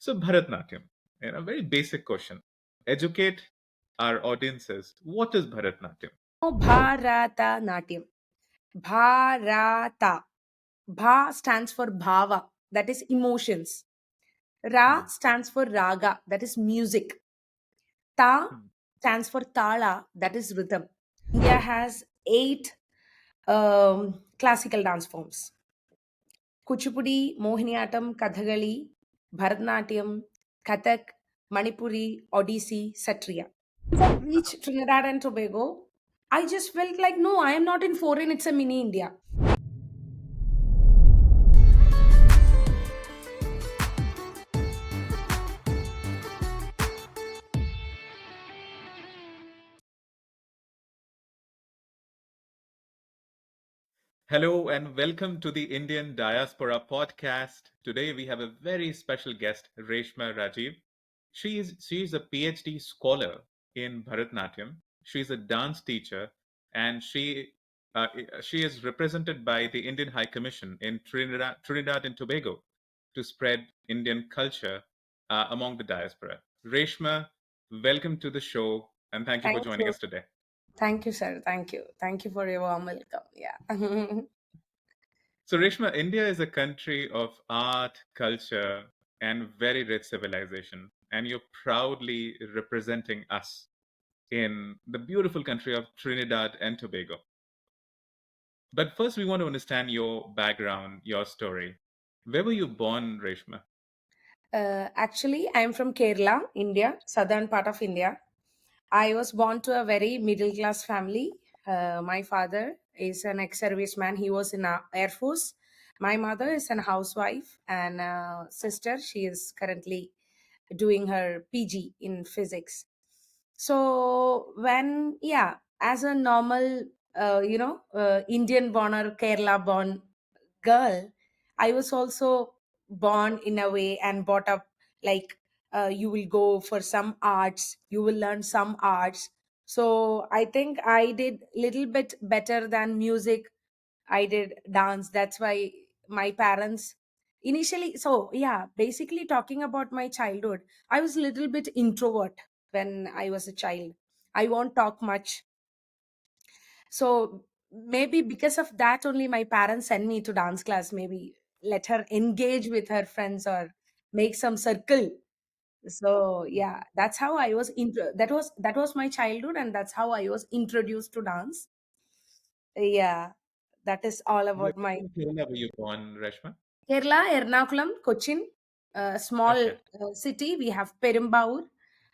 So, Bharatnatyam, very basic question. Educate our audiences. What is Bharatnatyam? Oh, Bharatanatyam. Bharata. Bha stands for bhava, that is emotions. Ra Hmm, stands for raga, that is music. Ta hmm, stands for tala, that is rhythm. India has eight classical dance forms: Kuchipudi, Mohiniyattam, Kathakali, Bharatanatyam, Kathak, Manipuri, Odissi, Satriya. I reached Trinidad and Tobago, I just felt like, no, I am not in foreign, it's a mini India. Hello and welcome to the Indian Diaspora Podcast. Today we have a very special guest, Reshma Rajeev. She is a PhD scholar in Bharatnatyam. She is a dance teacher, and uh, she is represented by the Indian High Commission in Trinidad and Tobago to spread Indian culture among the diaspora. Reshma, welcome to the show, and thank you for Thank joining you. us today. Thank you, sir. Thank you. Thank you for your warm welcome. Yeah. So, Reshma, India is a country of art, culture, and very rich civilization. And you're proudly representing us in the beautiful country of Trinidad and Tobago. But first, we want to understand your background, your story. Where were you born, Reshma? Actually, I'm from Kerala, India, southern part of India. I was born to a very middle class family. My father is an ex serviceman, he was in Air Force. My mother is an housewife, and sister, she is currently doing her PG in physics. So, when, yeah, as a normal, Indian born or Kerala born girl, I was also born in a way and brought up like you will go for some arts, you will learn some arts. So I think I did little bit better than music. I did dance. That's why my parents initially. So yeah, basically talking about my childhood, I was a little bit introvert when I was a child. I won't talk much, so maybe because of that only my parents send me to dance class, maybe let her engage with her friends or make some circle. So yeah, that's how I was that was my childhood, and that's how I was introduced to dance. Yeah, that is all Where about my in Kerala were you born, Reshma? Kerala, Ernakulam, Cochin, a small Okay. city. We have Perumbaur,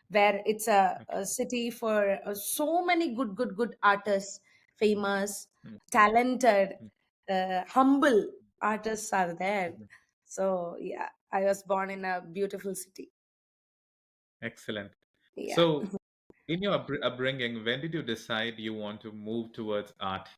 where it's a Okay. city for so many good artists, famous, Mm, talented, mm, humble artists are there. mhm. So yeah, I was born in a beautiful city. Excellent. Yeah. So, in your upbringing, when did you decide you want to move towards art?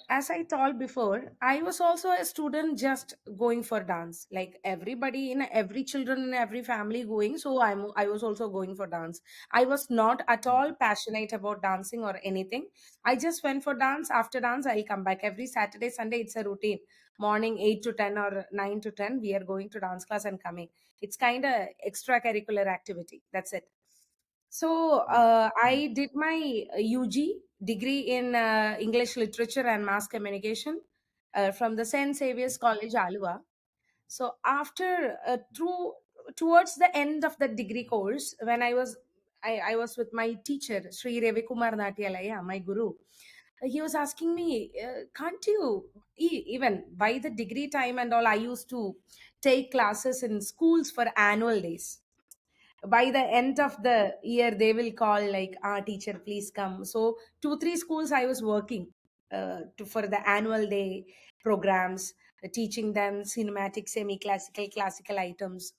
As I told before, I was also a student just going for dance. Like everybody in every children in every family going, so I was also going for dance. I was not at all passionate about dancing or anything. I just went for dance. After dance, I'll come back every Saturday, Sunday. It's a routine. Morning 8 to 10 or 9 to 10, we are going to dance class and coming. It's kind of extracurricular activity. That's it. So Mm, mm, I did my UG degree in English literature and mass communication from the Saint Saviour's College, Alua. So after towards the end of the degree course, when I was with my teacher, Sri Ravi Kumar Natyalaya, my guru. He was asking me, can't you even by the degree time and all? I used to take classes in schools for annual days. By the end of the year they will call like, teacher, please come. So 2 3 schools I was working for the annual day programs, teaching them cinematic, semi classical, classical items.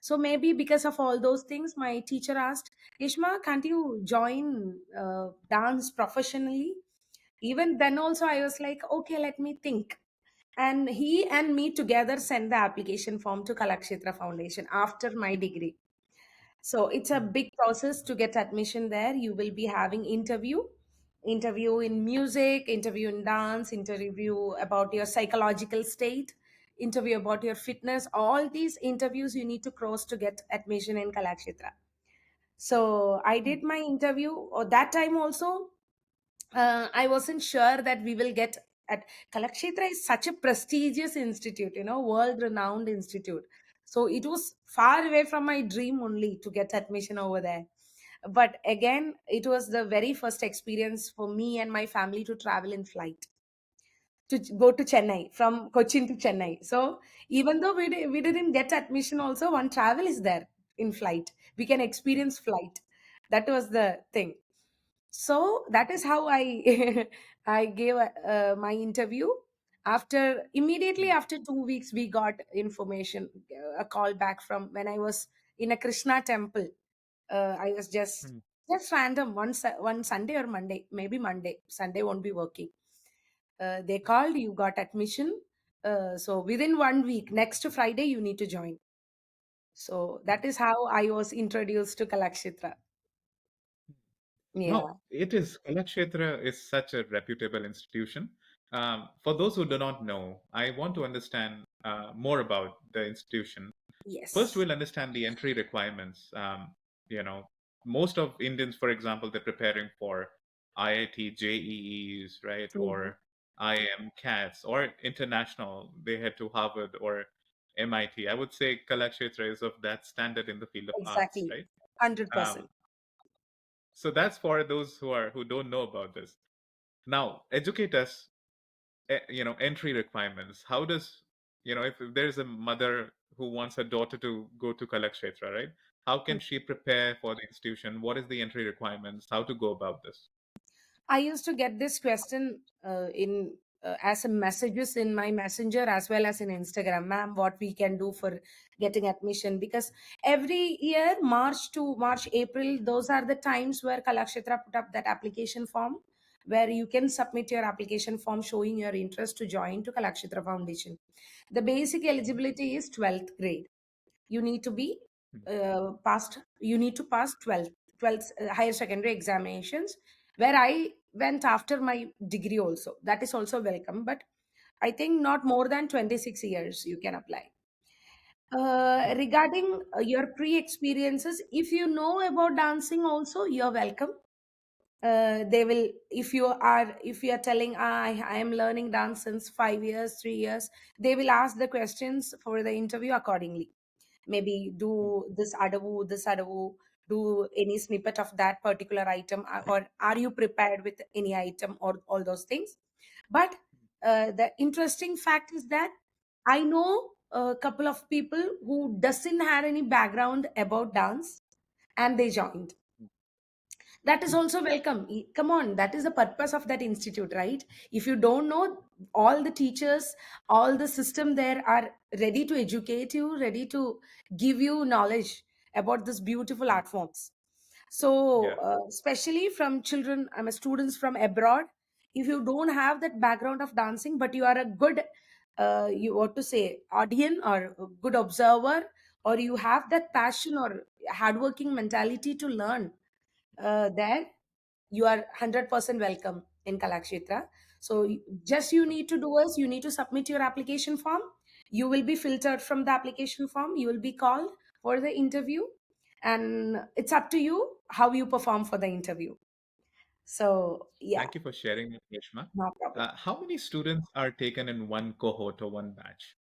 So maybe because of all those things, my teacher asked, Ishma, can't you join dance professionally? Even then also I was like, okay, let me think. And he and me together sent the application form to Kalakshetra Foundation after my degree. So it's a mm, big process to get admission there. You will be having interview in music, interview in dance, interview about your psychological state, interview about your fitness. All these interviews you need to cross to get admission in Kalakshetra. So I Hmm. did my interview. That time also, I wasn't sure that we will get at Kalakshetra is such a prestigious institute, world renowned institute. So it was far away from my dream only to get admission over there. But again, it was the very first experience for me and my family to travel in flight to go to Chennai, from Cochin to Chennai. So even though we didn't get admission, also one travel is there in flight. We can experience flight. That was the thing. So that is how I I gave my interview. After immediately Hmm. after 2 weeks, we got information, a call back from when I was in a Krishna temple. I was Hmm. just random one Sunday or Monday, maybe Monday. Sunday won't be working. They called, you got admission. So within 1 week, next Friday, you need to join. So Hmm. that is how I was introduced to Kalakshetra. Now, Yeah. it is Kalakshetra is such a reputable institution. For those who do not know, I want to understand more about the institution. First, Yes. we'll understand the entry requirements. You know, most of Indians, for example, they're preparing for IIT JEEs, right, Mhm. or IIM CATs, or international. They head to Harvard or MIT. I would say Kalakshetra is of that standard in the field of arts, Exactly. right? Um, 100%. so that's for those who don't know about this. Now, educate us. Entry requirements. How does if there's a mother who wants her daughter to go to Kalakshetra, right? How can she prepare for the institution? What is the entry requirements? How to go about this? I used to get this question in as a messages in my messenger as well as in Instagram, ma'am, what we can do for getting admission, because every year March to March, April, those are the times where Kalakshetra put up that application form where you can submit your application form showing your interest to join to Kalakshetra Foundation. The basic Mhm. eligibility is 12th grade. You need to be Mhm. passed, you need to pass 12th higher secondary examinations, where I went after my degree also. That is also welcome, but I think not more than 26 years you can apply. Regarding your pre experiences, if you know about dancing also, you're welcome. They will, if you are telling, I am learning dance since 5 years, 3 years, they will ask the questions for the interview accordingly. Maybe do Mhm. this adavu, do any snippet of that particular item, or are you prepared with any item, or all those things. But the interesting fact is that I know a couple of people who doesn't have any background about dance, and they joined. That is Mhm. also welcome. Come on, that is the purpose of that institute, right? If you don't know, all the teachers, all the system there are ready to educate you, ready to give you knowledge about this beautiful Mhm. art forms. So Yeah. especially from children, I'm a students from abroad, if you don't have that background of dancing, but you are a good you what to say audience or a good observer, or you have that passion or hardworking mentality to learn, there you are 100% welcome in Kalakshetra. So just you need to do is you need to submit your application form. You will be filtered from the application form. You will be called for the interview, and it's up to you how you perform for the interview. So yeah, Thank you for sharing it, Reshma. no problem. How many students are taken in one cohort or one batch?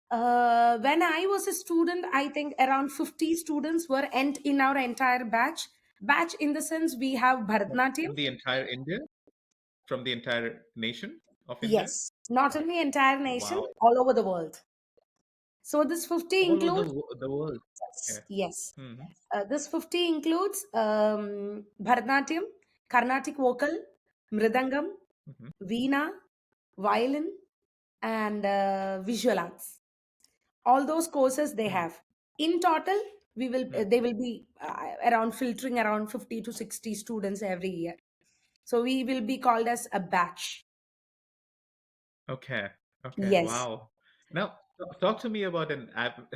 When I was a student, I think around 50 students were in our entire batch. Batch in the sense we have Bharatnatyam. From the entire India? From the entire nation of India? Yes, not only entire nation, Wow. all over the world. So this 50 All over includes, the world. yes, Yeah. yes. Hmm. This 50 includes Bharatanatyam, Carnatic vocal, Mridangam, Hmm. Veena, violin, and visual arts. All those courses they Hmm. have. In total, Hmm. they will be around filtering around 50 to 60 students every year. So we will be called as a batch. Okay. Okay. Yes, Wow. Now, talk to me about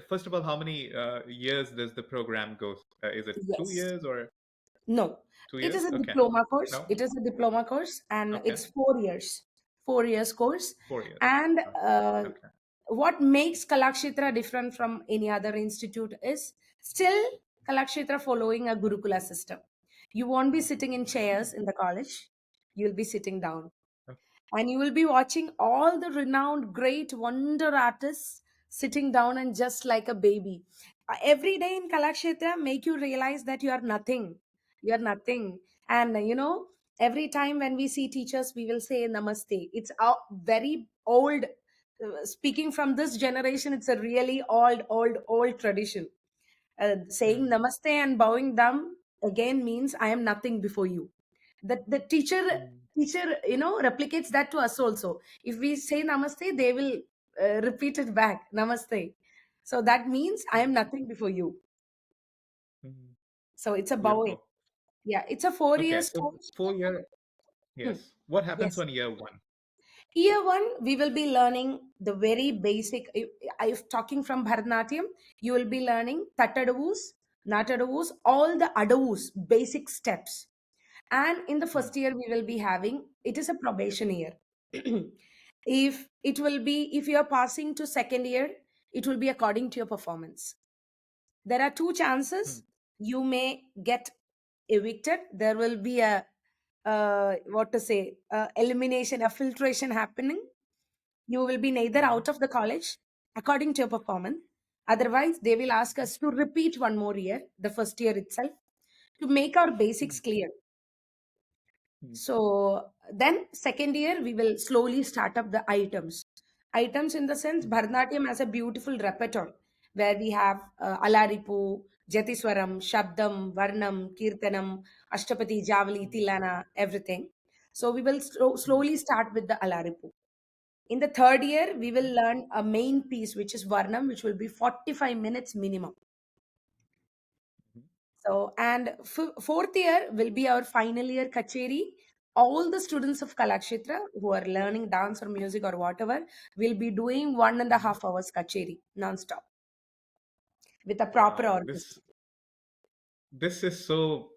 first of all, how many years does the program go? Is it two yes. years or No, two it is years? a Okay. diploma course. No. It is a diploma course, and Okay. it's 4 years, 4 years course. 4 years. And Okay. Okay. what makes Kalakshetra different from any other institute is still Kalakshetra following a gurukula system. You won't be sitting in chairs in the college, you'll be sitting down, and you will be watching all the renowned great wonder artists sitting down and just like a baby. Every day in Kalakshetra make you realize that you are nothing. And every time when we see teachers we will say namaste. It's a very old, speaking from this generation, it's a really old tradition. Saying mm, namaste and bowing down again means I am nothing before you. That the mm, teacher replicates that to us also. If we say namaste, they will repeat it back, namaste. So that means I am mm, nothing before you. mm. So it's a bowing. Beautiful. Yeah, it's a 4 year Okay, so course. 4 year, Hmm. yes. What happens Yes. on year one? Year one, we will be learning the very basic. If talking from Bharatanatyam, you will be learning Tatadavus, Natadavus, all the Adavus, basic steps. And in the Mm, first year, we will be having, it is a probation year. If it will be, if you are passing to second year, it will be according to your performance. There are two chances. mm, You may get evicted. There will be a, what to say, elimination, a filtration happening. You will be neither mhm, out of the college according to your performance. Otherwise, they will ask us to repeat one more year, the first year itself, to make our basics mm, clear. mm, So then second year we will slowly start up the items. Items in the sense mm, Bharatanatyam has a beautiful repertoire where we have Alaripu, Jatiswaram, Shabdam, Varnam, Kirtanam, Ashtapati, Javali, mm, Tilana, everything. So we will mm, slowly start with the Alaripu. In the third year, we mhm, will learn a main piece, which is Varnam, which will be 45 minutes minimum. mhm, So, and fourth year will be our final year kacheri. All the students of Kalakshetra who are learning dance or music or whatever will be doing one and a mhm. half hours kacheri non-stop with a proper Wow, orchestra. this is so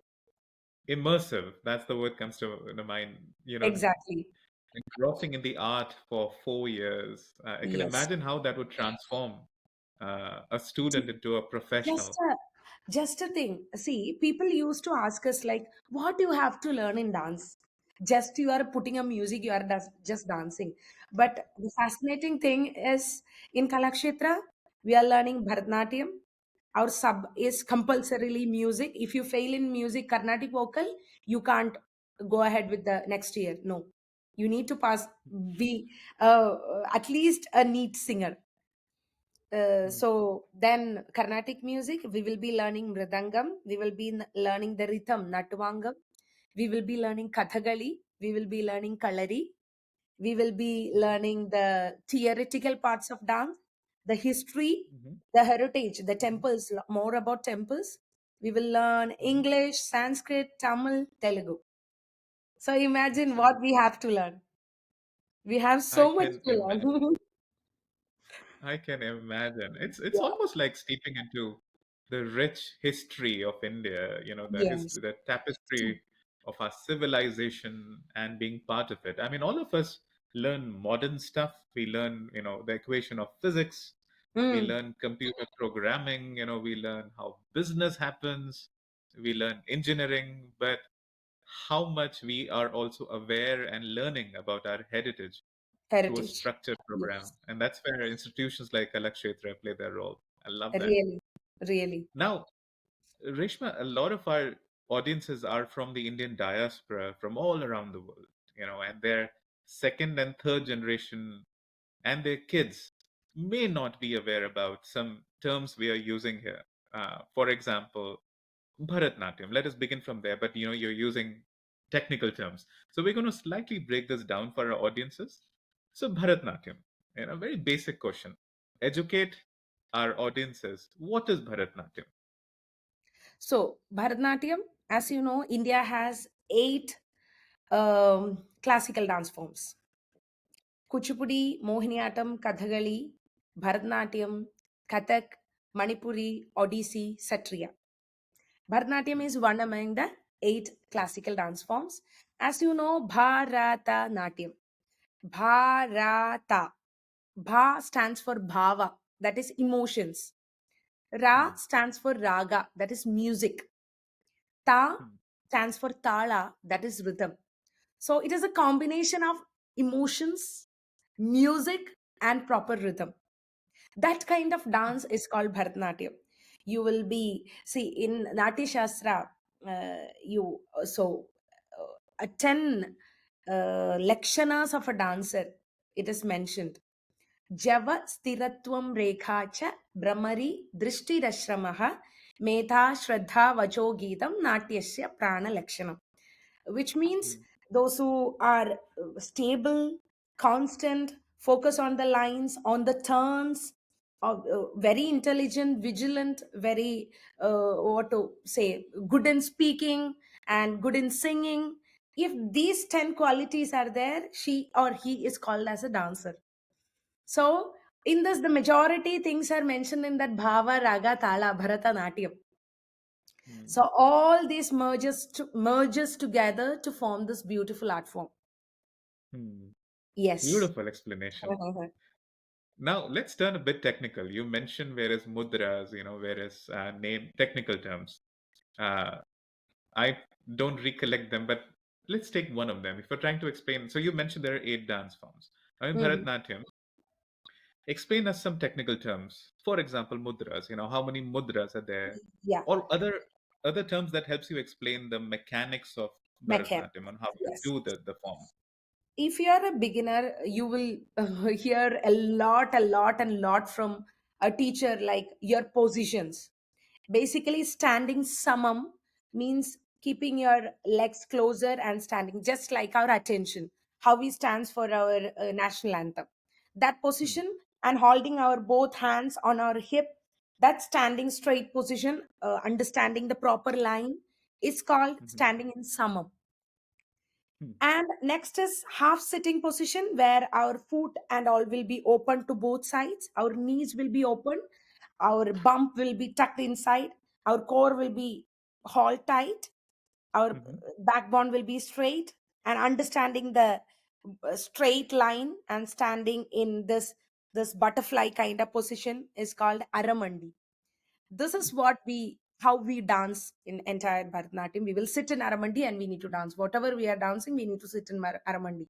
immersive. That's the word comes to the mind. Exactly. Engrossing in the art for 4 years. I can Yes. imagine how that would transform a student into a Just professional. a, just a thing. See, people used to ask us like, what do you have to learn in dance? Just you are putting a music, you are just dancing. But the fascinating thing is in Kalakshetra, we are learning Bharatnatyam. Our sub is compulsorily music. If you fail in music, Carnatic vocal, you can't go ahead with the next year. No, you need to pass. Be at least a neat singer. Mm, So then Carnatic music, we will be learning Mridangam, we will be learning the rhythm, Natvangam, we will be learning Kathakali, we will be learning Kalari, we will be mhm, learning the theoretical parts of dance, the history, mhm, the heritage, the mhm, temples, more about temples. We will learn mhm. English, Sanskrit, Tamil, Telugu. So imagine what we Absolutely. have to learn. We have I so much can to imagine. learn. I can imagine. It's Yeah. almost like steeping into the rich history of India, the Yes. history, the tapestry of our civilization and being part of it. I mean, all of us learn modern stuff. We learn, the equation of physics. We Mm, learn computer programming, we learn how business happens. We learn engineering, but how much we are also aware and learning about our heritage through a heritage. structured program. Yes. And that's where institutions like Kalakshetra play their role. I love that. Really, really. Now, Reshma, a lot of our audiences are from the Indian diaspora from all around the world, and their second and third generation and their kids may not be aware about some terms we are using here. For example, Bharatnatyam. Let us begin from there, but you're using technical terms. So we're going to slightly break this down for our audiences. So Bharatnatyam, very basic question. Educate our audiences. What is Bharatnatyam? So, Bharatanatyam, as you know, India has eight classical dance forms: Kuchipudi, Mohiniyattam, Kathakali, Bharatanatyam, Kathak, Manipuri, Odissi, Satriya. Bharatanatyam is one among the eight classical dance forms. As you know, Bharatanatyam. Bharata. Bha stands for bhava, that is emotions. Ra Hmm. stands for raga, that is music. Ta Hmm. stands for tala, that is rhythm. So it is a combination of emotions, music, and proper rhythm. That kind of dance is called Bharatanatyam. You will be, see, in Natya Shastra, you so 10 lakshanas of a dancer, it is mentioned. Java Stiratvam Rekha cha Brahmari Drishti Rashramaha Metha Shraddha Vacho Geetam Natyasya Prana Lakshanam, which means Hmm. those who are stable, constant, focus on the lines, on the turns, very intelligent, vigilant, very, what to say, good in speaking and good in singing. If these 10 qualities are there, she or he is called as a dancer. So, in this, the majority things are mentioned in that Bhava, Raga, Tala, Bharatanatyam. Hmm. So, all these merges together to form this beautiful art form. Hmm. Yes. Beautiful explanation. Now let's turn a bit technical. You mentioned various mudras, various name technical terms. Uh, I don't recollect them, but let's take one of them. If you're trying to explain, so you mentioned there are 8 dance forms. Now in Mhm. Bharatanatyam, explain us some technical terms. For example, mudras. How many mudras are there, Yeah. or other terms that helps you explain the mechanics of Mechan. Bharatanatyam and how to Yes. do the form. If you are a beginner, you will hear a lot from a teacher, like your positions. Basically, standing samam means keeping your legs closer and standing just like our attention, how we stands for our national anthem. That Hmm. position, and holding our both hands on our hip, that standing straight position, understanding the proper line, is called Mhm. standing in samam. Hmm. And next is half sitting position, where our foot and all will be open to both sides. Our knees will be open. Our bump will be tucked inside. Our core will be hauled tight. Our Mhm. backbone will be straight. And understanding the straight line and standing in this butterfly kind of position is called aramandi. This is what we how we dance in entire Bharatanatyam. We will sit in Aramandi and we need to dance. Whatever we are dancing, we need to sit in Aramandi.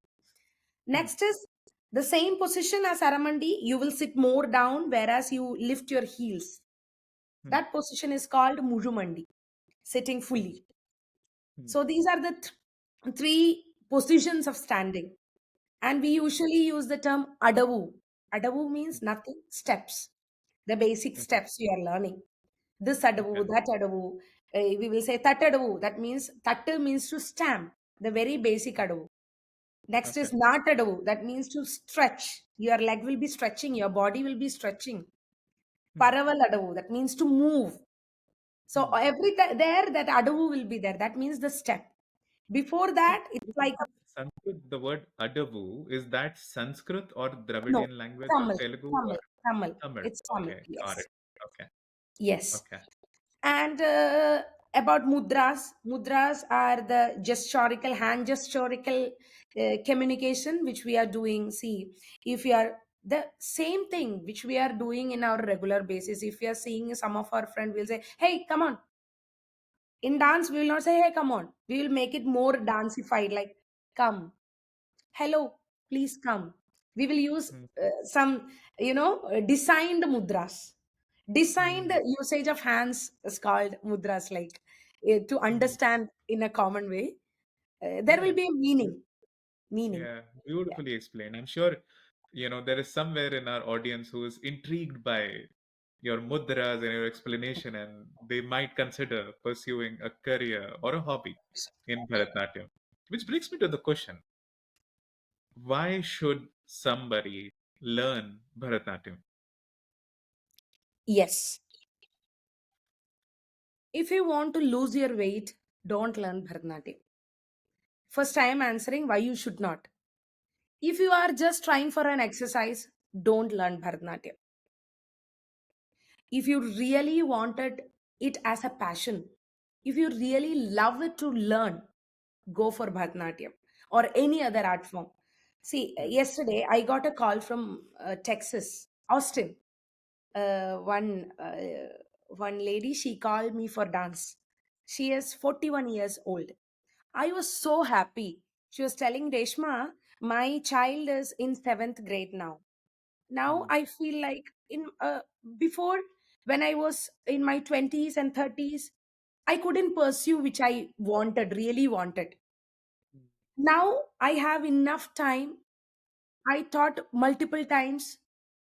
Hmm. Next is the same position as Aramandi. You will sit more down, whereas you lift your heels. Hmm. That position is called Mujumandi, sitting Hmm. fully. Hmm. So these are the three positions of standing. And we usually use the term Adavu. Adavu Hmm. means nothing, steps, the basic Okay. steps you are learning. This Okay. adavu, that adavu. We will say tatadavu. That means tatta means to stamp, the very basic adavu. Next Okay. is natadavu. That means to stretch. Your leg will be stretching. Your body will be stretching. Hmm. Paraval adavu. That means to move. So Hmm. there that adavu will be there. That means the step. Before So that, it's like a Sanskrit, the word Adavu, is that Sanskrit or no, Dravidian language or Tamil, Telugu or Tamil, Tamil. Tamil? It's Tamil. Okay, got Yes, it. Okay, yes. okay. And about mudras are the gestorical, hand gestorical communication which we are doing. See, if we are the same thing which we are doing in our regular basis, if we are seeing some of our friend, we'll say, hey, come on. In dance, we will not say, hey, come on. We will make it more danceified, like, come, hello, please come. We will use Hmm. some, designed mudras. Designed Hmm. usage of hands is called mudras, like, to Hmm. understand in a common way. There will Yeah, be a beau- meaning. yeah, Yeah. beautifully explained. I'm sure, there is somewhere in our audience who is intrigued by your mudras and your explanation, and they might consider pursuing a career or a hobby in Bharatanatyam. Which brings me to the question: why should somebody learn Bharatanatyam? Yes. If you want to lose your weight, don't learn Bharatanatyam. First, I am answering why you should not. If you are just trying for an exercise, don't learn Bharatanatyam. If you really wanted it as a passion, if you really love it to learn, go for Bharatanatyam or any other art form. See, Hmm. yesterday I got a call from Texas, Austin. Uh, one uh, one lady, she called me for dance. She is 41 years old. I was so happy. She was telling Reshma, my child is in seventh grade now. Now Hmm. I feel like in before, when I was in my 20s and 30s, I couldn't pursue which I wanted, really wanted. Hmm. Now I have enough time. I thought multiple times.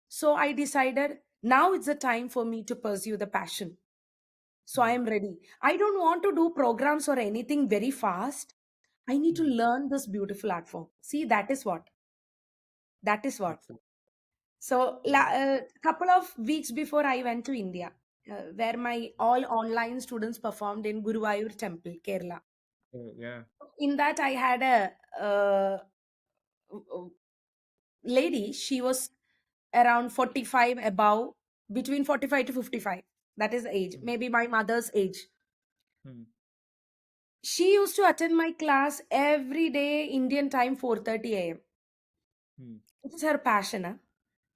So I decided now it's the time for me to pursue the passion. So I Hmm. am ready. I don't want to do programs or anything very fast. I need to Hmm. learn this beautiful art form. See, that is what. That is what. Excellent. So Yeah. a couple of weeks before I went to India, where my all online students performed in Guruvayur Temple, Kerala. Yeah. In that, I had a lady. She was around 45 above, between 45 to 55. That is the age, Hmm. maybe my mother's age. Hmm. She used to attend my class every day, Indian time, 4:30 a.m. Hmm. It is her passion. Huh?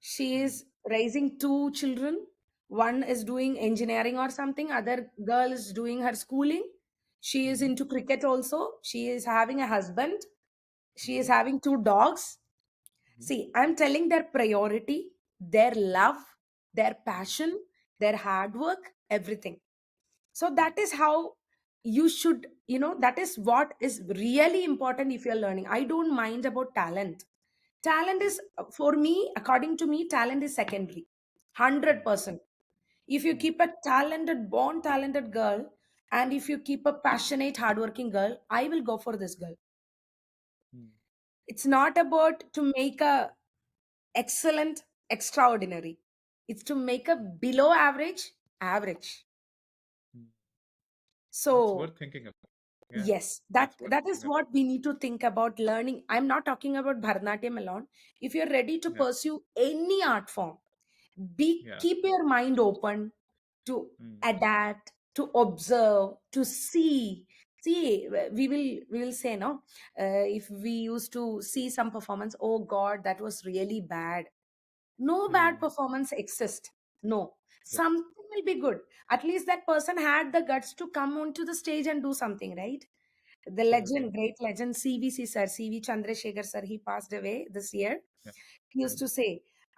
She Hmm. is raising two children. One is doing engineering or something. Other girl is doing her schooling. She is Hmm. into cricket also. She is having a husband. She is Hmm. having two dogs. Hmm. See, I'm telling their priority, their love, their passion, their hard work, everything. So Hmm. that is how you should, that is what is really important if you're learning. I don't mind about talent. Talent Hmm. is, for me, according to me, talent is secondary. Hmm. 100%. If you Hmm. keep a talented, born talented girl, and if you keep a passionate, hardworking girl, I will go for this girl. Hmm. It's not about to make a excellent, extraordinary. It's to make a below average, average. Hmm. That's So worth thinking about. Yeah. yes, that That's worth that is thinking about. what we need to think about learning. I'm not talking about Bharatanatyam alone. If you're ready to Yeah. pursue any art form, be Yeah. keep your mind open to Hmm. adapt, to observe, to see. See, we will say no. If we used to see some performance, oh God, that was really bad. No bad Hmm. performance exists. No, Yeah. something will be good. At least that person had the guts to come onto the stage and do something, right? The Absolutely. legend, great legend, CVC sir, CV Chandrasekhar sir, he passed away this year. Yeah. He used Hmm. to say,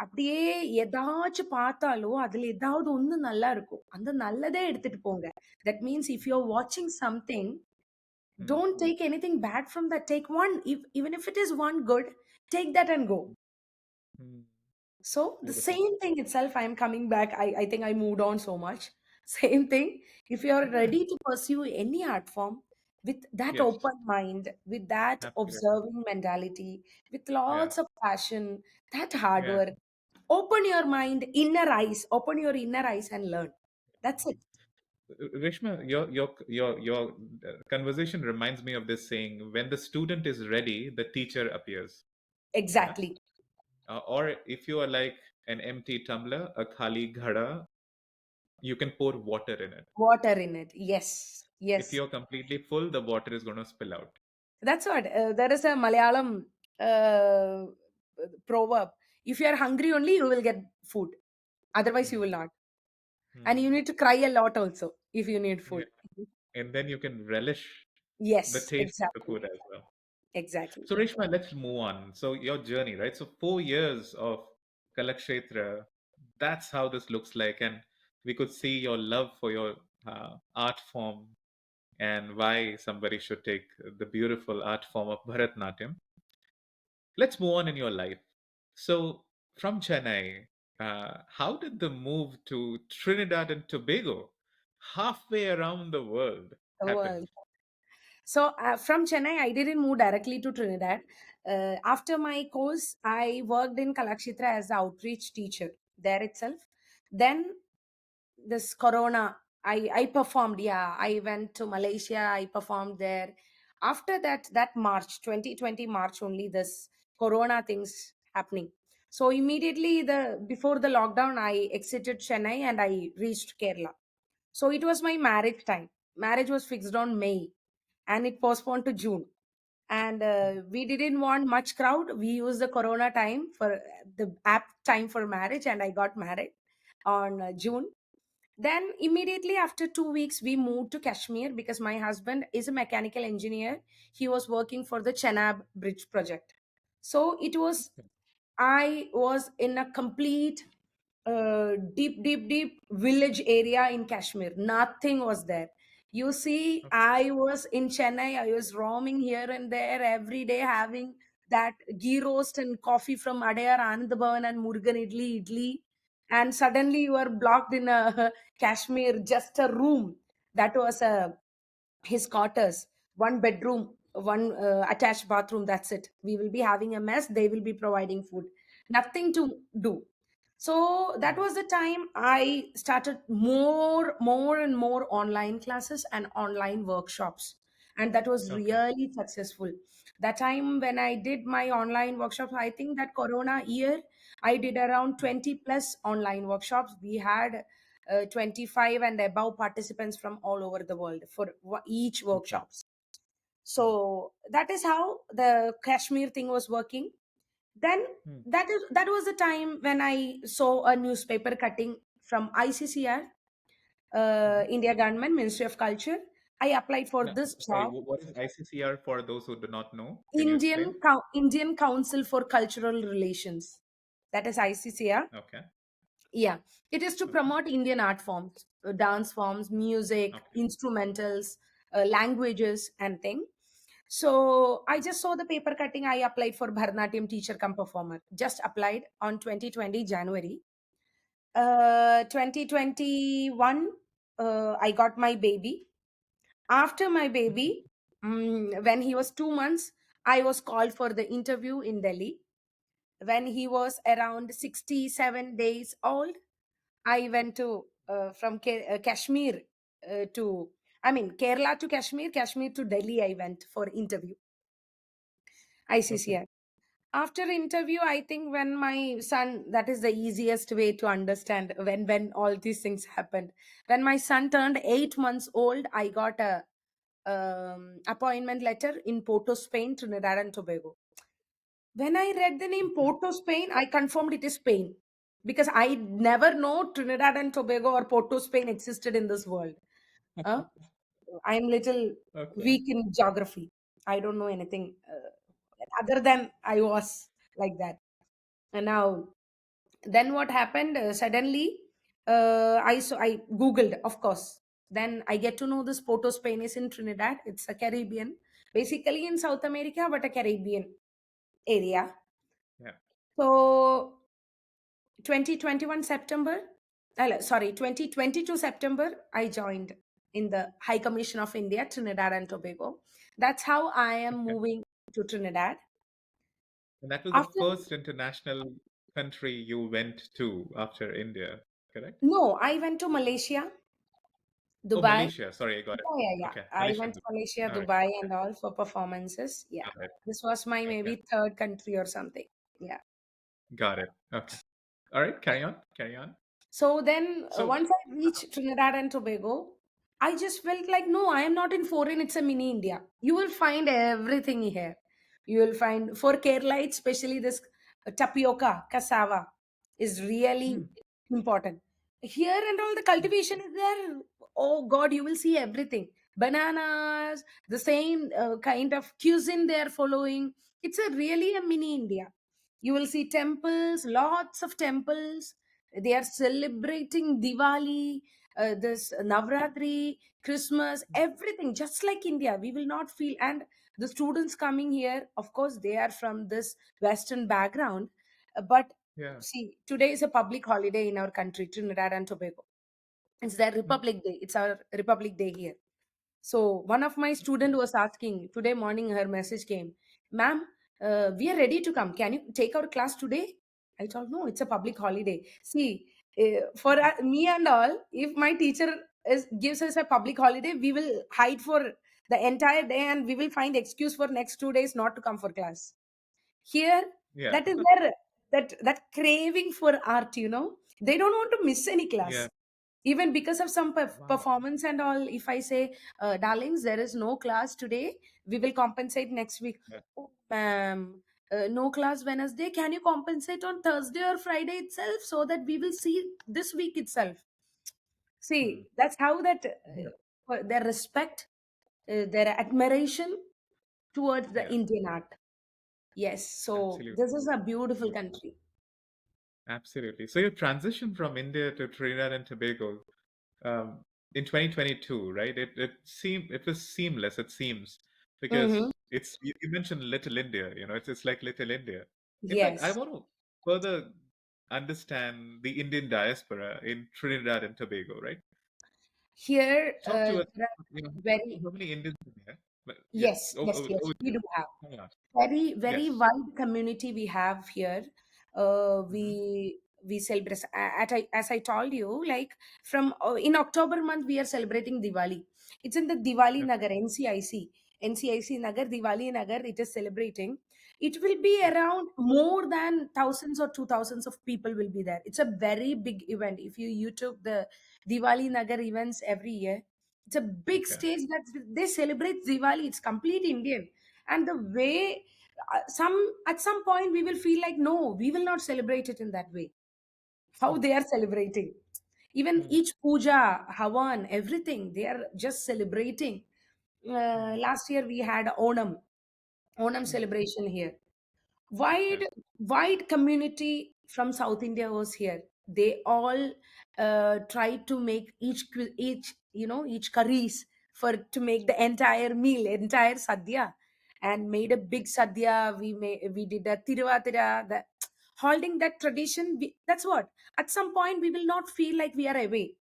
அப்படியே ஏதாச்சும் பார்த்தாலும் அதுல ஏதாவது ஒண்ணு நல்லா இருக்கும், அந்த நல்லதே எடுத்துட்டு போங்க. That means if you're watching something, Hmm. don't take anything bad from that. Take one, if even if it is one good, take that and go. Hmm. So the Beautiful. same thing itself, I'm coming back. I think I moved on so much. Same thing. If you're Yeah. ready to pursue any art form with that Yes. open mind, with that Absolutely. observing mentality, with Yeah. lots of passion, that hard Yeah. work, open your mind, inner eyes, open your inner eyes and learn. That's it. Reshma, your conversation reminds me of this saying: "When the student is ready, the teacher appears." Yeah. Exactly. Or if you are like an empty tumbler, a khali ghada, you can pour water in it. Water in it. Yes. If Yes. you're completely full, the water is going to spill out. That's what. There is a Malayalam uh, proverb. If you are hungry only, you will get food. Otherwise, you will Hmm. not. And you Hmm. need to cry a lot also if you need Yeah. food. And then you can relish the Yes, taste of the exactly. food as well. Exactly. So, Reshma, let's move on. So, your journey, right? So, 4 years of Kalakshetra, that's how this looks like. And we could see your love for your art form and why somebody should take the beautiful art form of Bharatnatyam. Let's move on in your life. So, from Chennai, how did the move to Trinidad and Tobago, halfway around the world, happen? Well, so from Chennai, I didn't move directly to Trinidad. After my course, I worked in Kalakshetra as an outreach teacher there itself. Then this corona, I performed. Yeah, I went to Malaysia. I performed there. After that, that March 2020 March only, this corona things happening. So immediately, the before the lockdown, I exited Chennai and I reached Kerala. So it was my marriage time. Marriage was fixed on May and it postponed to June. And Mhm. we didn't want much crowd. We used the corona time for the apt time for marriage, and I got married on June. Then immediately after 2 weeks, we moved to Kashmir because my husband is a mechanical engineer. He was working for the Chenab Bridge project. So it was, Okay. I was in a complete deep village area in Kashmir. Nothing was there. You see, Okay. I was in Chennai. I was roaming here and there every day, having that ghee roast and coffee from Adayar, Anand Bhavan, and Murugan idli. And suddenly you are blocked in a Kashmir, just a room. That was a his quarters, one bedroom, one attached bathroom, that's it. We will be having a mess, they will be providing food, nothing to do. So that Mm. was the time I started more and more online classes and online workshops, and that was Okay. really successful. That time when I did my online workshops, I think that corona year I did around Mm. 20 plus online workshops. We had 25 and above participants from all over the world for each Okay. workshops. Mm. So that is how the Kashmir thing was working. Then Mm. that was the time when I saw a newspaper cutting from ICCR, Mhm. India government, Ministry of Culture. I applied for Now, this sorry, job. what is ICCR for those who do not know? Can you explain? Indian Council for Cultural Relations, that is ICCR. Okay. Yeah, it is to Okay. promote Indian art forms, dance forms, music, Okay. instrumentals, languages, and thing. So I just saw the paper cutting. I applied for Bharatanatyam teacher come performer. Just applied on 2020 January. 2021, I got my baby. After my baby, when he was 2 months, I was called for the interview in Delhi. When he was around 67 days old, I went to from Kashmir to, I mean, Kerala to Kashmir, Kashmir to Delhi. I went for interview, Okay. ICCR. After interview, I think when my son, that is the easiest way to understand when all these things happened. When my son turned 8 months old, I got a appointment letter in Porto, Spain, Trinidad and Tobago. When I read the name Okay. Porto, Spain, I confirmed it is Spain because I never know Trinidad and Tobago or Porto, Spain existed in this world. Uh, I'm little Okay. weak in geography. I don't know anything other than I was like that. And now, then what happened? Suddenly, I googled, of course. Then I get to know this Porto, Spain is in Trinidad. It's a Caribbean, basically in South America, but a Caribbean area. Yeah. So 2021 September, sorry, 2022 September, I joined in the High Commission of India, Trinidad and Tobago. That's how I am Okay. moving to Trinidad. And that was the After, first international country you went to after India, correct? no, I went to Malaysia, Oh, Dubai. Malaysia. Sorry, I got it. Yeah. Okay. I Malaysia went and to Dubai. Malaysia, All right. Dubai, Okay. and all for performances. Yeah. Got it. This was my Okay. maybe third country or something. Yeah. Got it. Okay. All right. Carry on. Carry on. So then, So, once I reached Trinidad and Tobago, I just felt like, no, I am not in foreign, it's a mini India. You will find everything here. You will find, for Kerala, especially this tapioca, cassava, is really hmm, important. Here and all the cultivation is there. Oh God, you will see everything. Bananas, the same kind of cuisine they are following. It's a really a mini India. You will see temples, lots of temples. They are celebrating Diwali, this Navratri, Christmas, everything just like India. We will not feel, and the students coming here, of course, they are from this Western background, but yeah. see, today is a public holiday in our country, Trinidad and Tobago. It's their Hmm, Republic Day. It's our Republic Day here. So one of my student was asking today morning. Her message came, "Ma'am, we are ready to come. Can you take our class today?" I told, "No, it's a public holiday." See, for me and all, if my teacher gives us a public holiday, we will hide for the entire day and we will find excuse for next 2 days not to come for class. Here, yeah. that is their that craving for art. They don't want to miss any Yeah. class. Even because of some Wow. performance and all, if I say, darlings, there is no class today, we will compensate next week. Yeah. Oh, ma'am, no class Wednesday, can you compensate on Thursday or Friday itself so that we will see this week itself? Hmm. See, that's how that Yeah. their respect, their admiration towards the Yeah. Indian art. Yes, so Absolutely. this is a beautiful country. Absolutely. So your transition from India to Trinidad and Tobago um, in 2022, right? It was seamless. It seems because Mm-hmm. you mentioned Little India. It's like Little India. In fact, I Yes. want to further understand the Indian diaspora in Trinidad and Tobago, right? Here, Talk to us. there are very, How many Indians are there? But yeah, yes, yes, yes, over to we you. do have. Yeah. Very Yes. wide community we have here. uh, Mm-hmm. we celebrate, as I told you, like, from in October month we are celebrating Diwali. It's in the Diwali Okay. Nagar, NCIC Nagar, Diwali Nagar, it is celebrating. It will be Okay. around more than thousands or 2000s of people will be there. It's a very big event. If you YouTube the Diwali Nagar events every year, it's a big Okay. stage that they celebrate Diwali. It's complete Indian. And the way, some at some point we will feel like, no, we will not celebrate it in that way, how they are celebrating. Even Hmm. each puja, havan, everything, they are just celebrating. Hmm. Last year we had Onam Hmm. celebration here. Okay. Wide community from South India was here. They all tried to make each, each curries for to make the entire meal, entire sadhya, and made a Hmm. big sadhya. We did a tiruvatira, the holding that tradition. That's what, at some point we will not feel like we are away.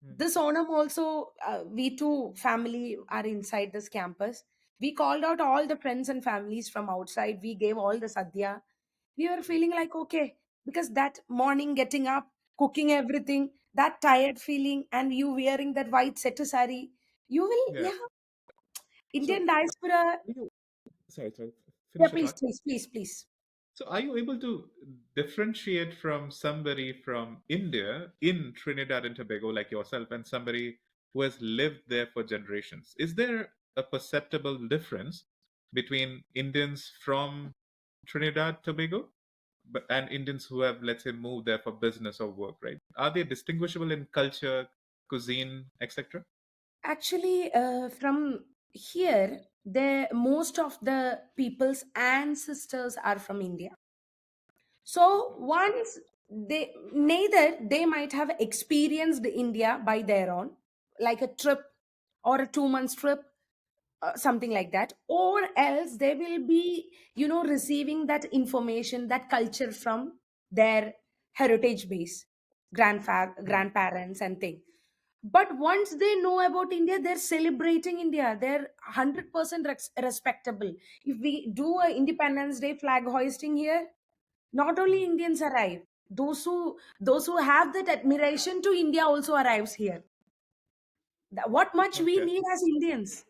Hmm. This Onam also, we too family are inside this campus. We called out all the friends and families from outside. We gave all the sadhya. We were feeling like, okay, because that morning getting up, cooking everything, that tired feeling, and you wearing that white setu sari, you will, Yeah. yeah. So, Indian diaspora. you, sorry. Yeah, Finish your please, thought. please, please, please. So, are you able to differentiate from somebody from India in Trinidad and Tobago, like yourself, and somebody who has lived there for generations? Is there a perceptible difference between Indians from Trinidad Tobago and Indians who have, let's say, moved there for business or work, right? Are they distinguishable in culture, cuisine, etc.? Actually, from here, the most of the people's ancestors are from India. So once neither they might have experienced India by their own, like a trip or a 2 months trip, something like that, or else they will be, receiving that information, that culture from their heritage base, Hmm. grandparents and thing. But once they know about India, they're celebrating India. They're 100% respectable. If we do a Independence Day flag hoisting here, not only Hmm. Indians arrive, those who have that admiration to India also arrives here. What much we Okay. need as Indians.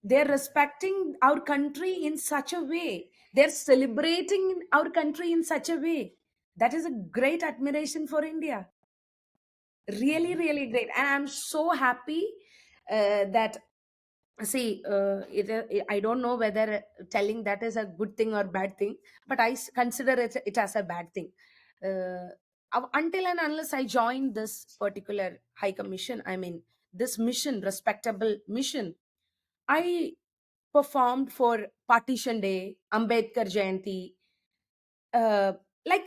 They're respecting our country in such a way. They're celebrating our country in such a way. That is a great admiration for India. Really, Hmm. really great. And I'm so happy that, see, I don't know whether telling that is a good thing or bad thing, but consider it as a bad thing. Uh, until and unless I joined this particular high commission, I mean, this mission, respectable mission, I performed for Partition Day, Ambedkar Jayanti, uh, like,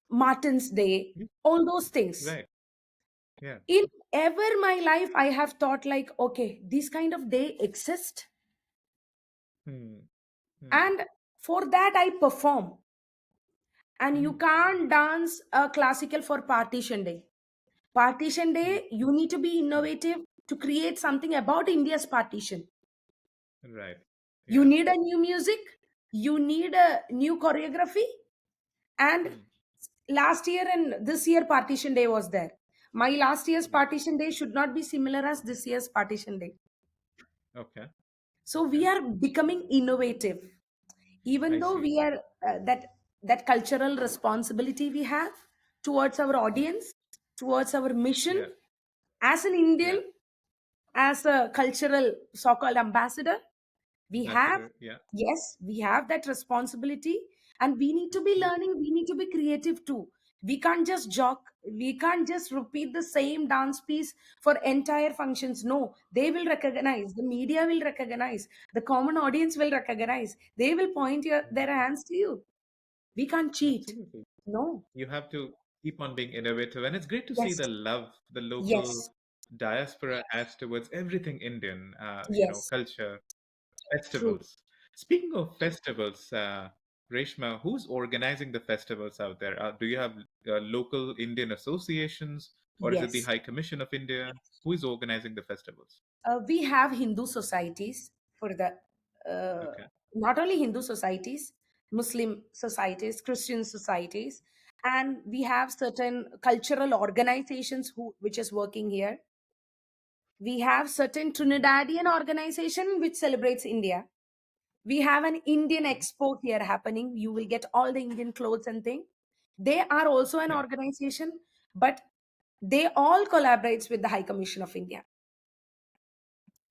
Martin's Day, Hmm. all those things. Right. Yeah. In ever my life, I have thought like, okay, these kind of day exist, Hmm. Hmm. and for that I perform. And you Hmm. can't dance a classical for Partition Day. Partition Hmm. Day, you need to be Hmm. innovative to create something about India's partition. Right. You Yeah. need a new music, you need a new choreography. And Hmm. last year and this year Partition Day was there. My last year's Hmm. Partition Day should not be similar as this year's Partition Day. Okay. So Okay. we are becoming innovative, even I though see. we are, that cultural responsibility we have towards our Hmm. audience. towards our mission Yeah. as an Indian, Yeah. as a cultural so-called ambassador. We have, Ambassador. Yeah. yes, we have that responsibility, and we need to be Absolutely. learning, we need to be creative too. We can't just joke, we can't just repeat the same dance piece for entire functions. No, they will recognize, the media will recognize, the common audience will recognize, they will point Mm. their hands to you. We can't cheat. Absolutely. No. You have to keep on being innovative, and it's great to see Yes. the love the local Yes. diaspora has towards everything Indian. Yes. Culture, True. festivals. Speaking of festivals, Reshma, who's organizing the festivals out there? Do you have local Indian associations, or is it the Yes. High Commission of India? Who is organizing the festivals? We have Hindu societies for the Okay. not only Hindu societies, Muslim societies, Christian societies, and we have certain cultural organizations which is working here. We have certain Mhm. Trinidadian organization which celebrates India. We have an Indian Okay. expo here happening. You will get all the Indian clothes and thing. They are also an Yeah. organization, but they all collaborates with the High Commission of India,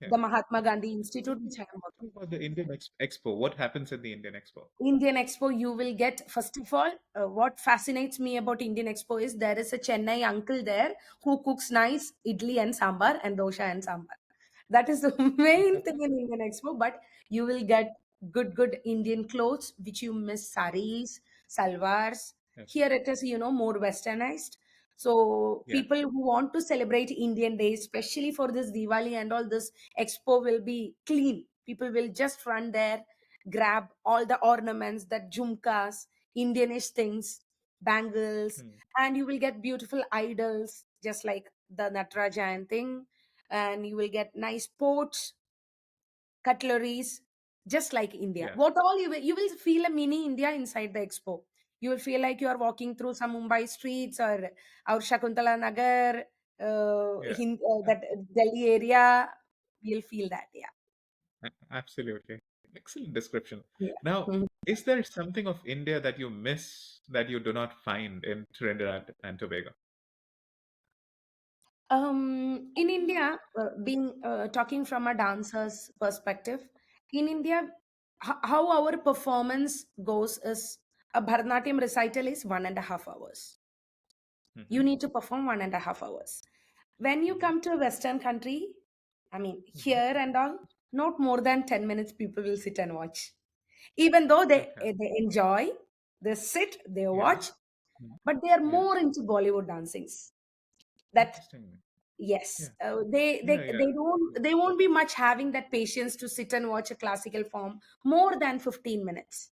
Yeah. the Mahatma Okay. Gandhi Institute, which I am Tell working. me about the Indian Expo. What happens in the Indian Expo? Indian Expo, you will get, first of all, what fascinates me about Indian Expo is there is a Chennai uncle there who cooks nice idli and sambar and dosha and sambar. That is the main thing in Indian Expo. But you will get good Indian clothes, which you miss saris, salwars. Okay. Here it is, more westernized. So Yeah. people who want to celebrate Indian days, especially for this Diwali and all this, expo will be clean. People will just run there, grab all the ornaments, that jhumkas, Indianish things, bangles, Hmm. and you will get beautiful idols, just like the Natarajan thing, and you will get nice pots, cutleries, just like India. Yeah. What all you will feel a mini India inside the expo. You will feel like you are walking through some Mumbai streets or our Shakuntala Nagar, Yeah. that Delhi area. You'll feel that, yeah. Absolutely. Excellent description. Yeah. Now, Mhm. is there something of India that you miss that you do not find in Trinidad and Tobago? In India, being talking from a dancer's perspective, in India, how our performance goes is a Bharatanatyam recital is 1.5 hours. Hmm. You need to perform 1.5 hours. When you Hmm. come to a Western country, I mean, Hmm. here and all, not more than 10 minutes people will sit and watch. Even though Okay. they enjoy, they sit, they Yeah. watch, Mm. but they are Yeah. more into Bollywood dancings. That, Interesting. yes, Yeah. Yeah. Yeah. they won't be much having that patience to sit and watch a classical form more than 15 minutes.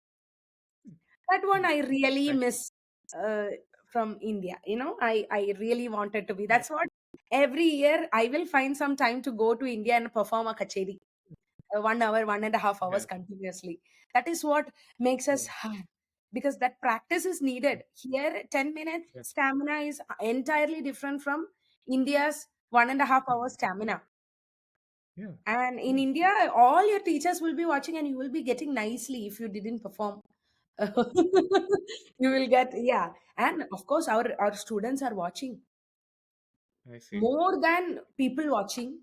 That one Mm. I really I, miss uh, from India. I really wanted to be. yeah. That's what every year I will find some time to go to India and perform a kacheri, 1 hour, 1.5 hours Yeah. continuously. That is what makes us Yeah. because that practice is needed. Here, 10 minutes Yeah. stamina is entirely different from India's 1.5 hour Mm. stamina. Yeah. And in Yeah. India, all your teachers will be watching and you will be getting nicely if you didn't perform. You will get, yeah. And of course, our students are watching I see. more than people watching.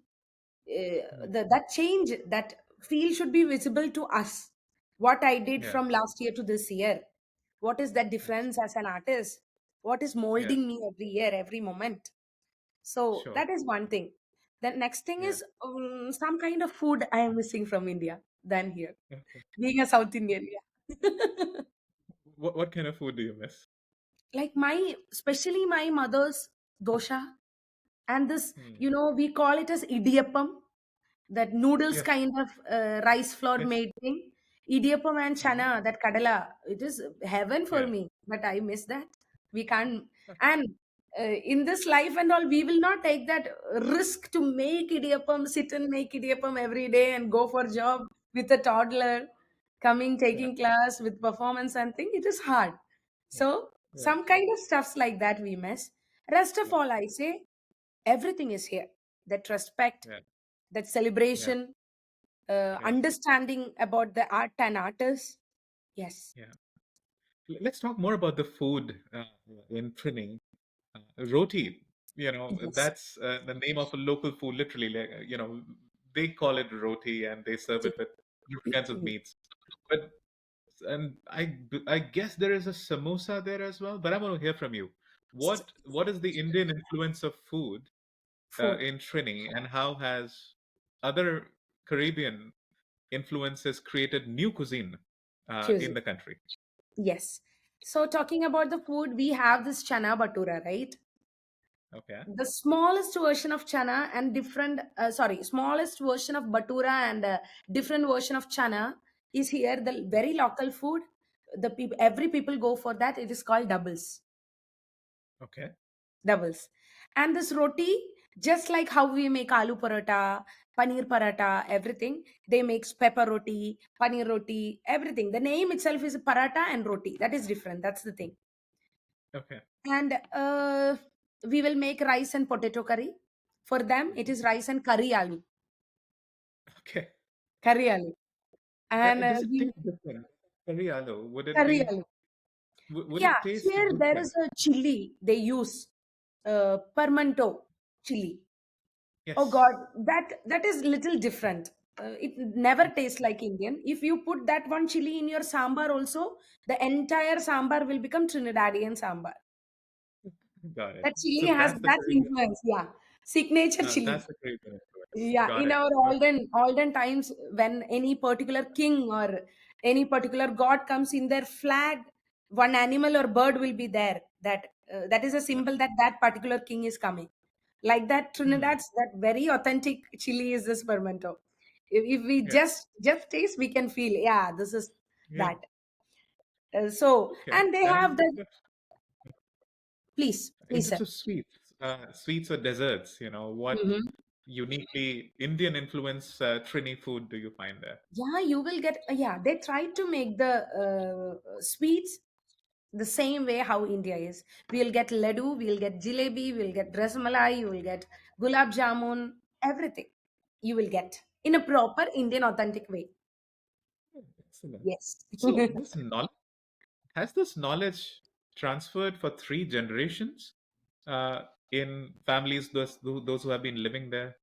Mm. That change, that feel should be visible to us. What I did Yeah. from last year to this year, what is that difference Absolutely. as an artist? What is Yeah. molding me every year, every moment? So Sure. that is one thing. The next thing Yeah. is some kind of food I am missing from India than here, Okay. being a South Indian. Yeah. What kind of food do you miss? Like especially my mother's dosha, and this, Hmm. we call it as idiyappam, that noodles Yes. kind of rice flour Yes. made thing. Idiyappam and Hmm. chana, that kadala, it is heaven for Yeah. me, but I miss that. We can't. And in this life and all, we will not take that risk to make idiyappam, sit and make idiyappam every day and go for job with a toddler coming, Yeah. taking class with performance and thing. It is hard. Yeah. So Yeah. some kind of stuffs like that we miss. Rest of Yeah. all, I say everything is here. That respect, Yeah. that Yeah. celebration, Yeah. understanding about the art and artists. Yes. Yeah. Let's talk more about the food in Trini. Roti. Yes. That's the name of a local food, literally. They call it roti and they serve it with different kinds of meats. But and I guess there is a samosa there as well. But I want to hear from you. What is the Indian influence of food Food. in Trini, and how has other Caribbean influences created new cuisine in Cuisine. the country? Yes. So talking about the food, we have this chana batura, right? Okay. The smallest version of chana and different, sorry, smallest version of batura and different version of chana is here. The very local food. The people, every people go for that. It is called doubles. Okay. Doubles. And this roti, just like how we make aloo paratha, paneer paratha, everything, they make pepper roti, paneer roti, everything. The name itself is paratha and roti. That is different. That's the thing. Okay. And we will make rice and potato curry. For them, it is rice and curry aloo. Okay. Curry aloo. And Does it we taste different? Curry aloo, curry aloo. would Yeah, it taste here there different? is a chili they use, permanto chili. Oh God, Yes. that is little different. It never tastes like Indian. If you put that one chili in your sambar also, the entire sambar will become Trinidadian sambar. Got it. That chili So has that's the that Caribbean. influence. Yeah, signature chili. That's the Caribbean influence. Yeah, Got in it. our Okay. olden times, when any particular king or any particular god comes in their flag, one animal or bird will be there. That is a Yeah. symbol that that particular king is coming. Like that, Hmm. Trinidad's that very authentic chili is this fermento. If we Yeah. just taste, we can feel. Yeah, this is Yeah. that. So Okay. and they have And the in please sir. terms of sweets or desserts, what Mhm. uniquely Indian influence Trini food do you find there? Yeah, you will get. Yeah, they try to make the sweets the same way how India is. We'll get laddu, we'll get jalebi, we'll get rasmalai, you will get gulab jamun, everything you will get in a proper Indian authentic way. Excellent. Yes. So this knowledge transferred for three generations uh, in families those who have been living there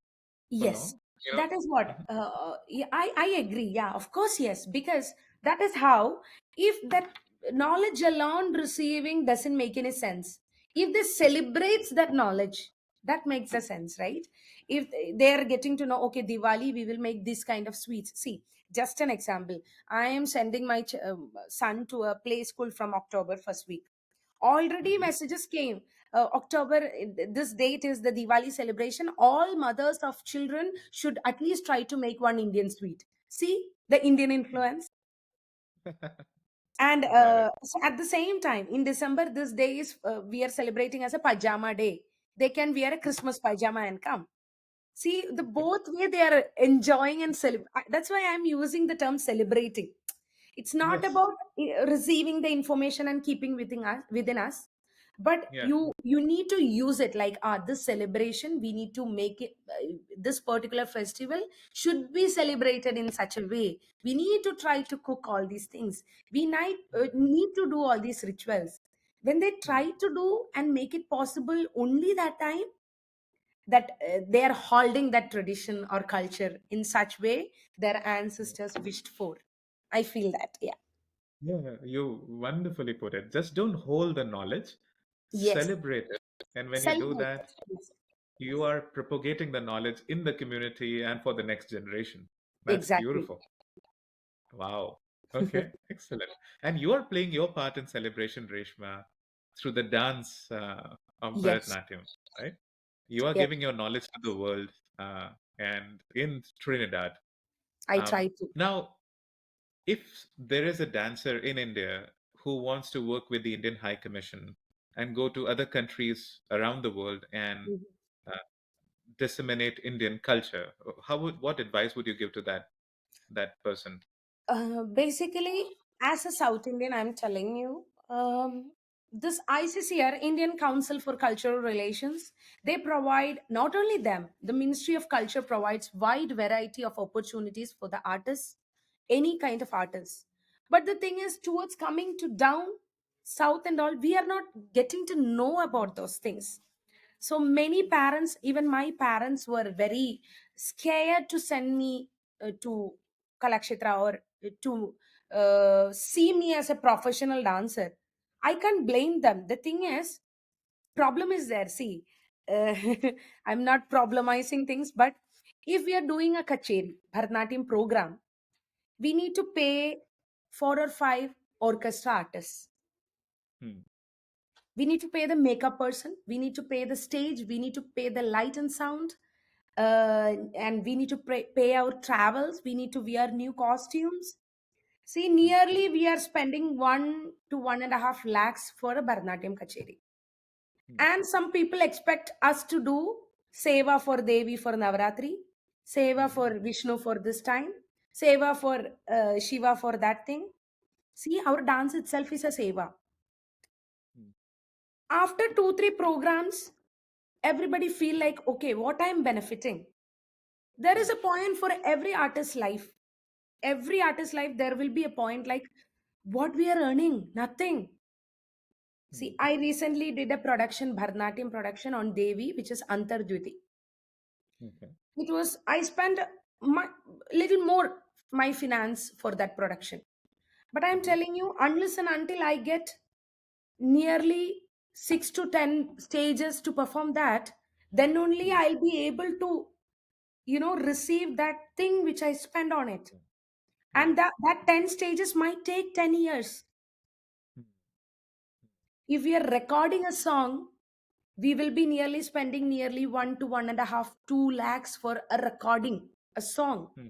for Yes, long? that is what Mhm. yeah, I agree. Yeah, of course, yes, because that is how, if that knowledge alone receiving doesn't make any sense, if they celebrates that knowledge, that makes a sense, right? If they are getting to know, okay, Diwali, we will make this kind of sweets. See, just an example. I am sending my son to a play school from October first week. Already Mhm. messages came. October, this date is the Diwali celebration. All mothers of children should at least try to make one Indian sweet. See the Indian influence. And Got it. so at the same time, in December, this day is we are celebrating as a pajama day. They can wear a Christmas pajama and come. See, the Okay. both way they are enjoying and that's why I'm using the term celebrating. It's not Yes. about receiving the information and keeping within us, but Yeah. you need to use it like, this celebration we need to make it, this particular festival should be celebrated in such a way. We need to try to cook all these things. We need to do all these rituals. When they Mm. try to do and make it possible, only that time that they are holding that tradition or culture in such way their ancestors wished for. I feel that. Yeah. Yeah, you wonderfully put it. Just don't hold the knowledge, Yes. celebrate it. And when you do Celebrate that, it. Yes. you are propagating the knowledge in the community and for the next generation. That's Exactly. beautiful. Wow. Okay, excellent. And you are playing your part in celebration, Reshma, through the dance of Yes. Bharatnatyam, right? You are Yes. giving your knowledge to the world and in Trinidad. I try to. Now, if there is a dancer in India who wants to work with the Indian High Commission and go to other countries around the world and Mhm. uh, disseminate Indian culture, what advice would you give to that person? Basically, as a South Indian, I'm telling you, this ICCR, Indian Council for Cultural Relations, they provide not only them, the Ministry of Culture provides wide variety of opportunities for the artists, any kind of artists. But the thing is, towards coming to down south and all, we are not getting to know about those things. So many parents, even my parents, were very scared to send me to Kalakshetra or to see me as a professional dancer. I can't blame them. The thing is, problem is there. See, uh, I'm not problemizing things, but if we are doing a kacheri, Bharatanatyam program, we need to pay 4 or 5 orchestra artists. Hmm. We need to pay the makeup person, we need to pay the stage, we need to pay the light and sound, and we need to pay our travels, we need to wear new costumes. See, Hmm. nearly we are spending 1 to 1.5 lakhs for a Bharatanatyam kacheri. Hmm. And some people expect us to do seva for Devi for Navaratri, seva Hmm. for Vishnu for this time, seva for Shiva for that thing. See, our dance itself is a seva. Hmm. After 2 3 programs, everybody feel like, okay, what I'm benefiting. There is Hmm. a point for every artist's life. Every artist's life, there will be a point like, what we are earning, nothing. Hmm. See, I recently did a production, Bharatanatyam production on Devi, which is Antardviti. Okay. It was, I spent my little more my finance for that production. But I'm Mhm. telling you, unless and until I get nearly 6 to 10 stages to perform that, then only Hmm. I'll be able to, receive that thing which I spend on it. Yeah. And Yeah. that 10 stages might take 10 years. Hmm. If we are recording a song, we will be nearly spending nearly 1 to 1.5, 2 lakhs for a recording, a song. Hmm.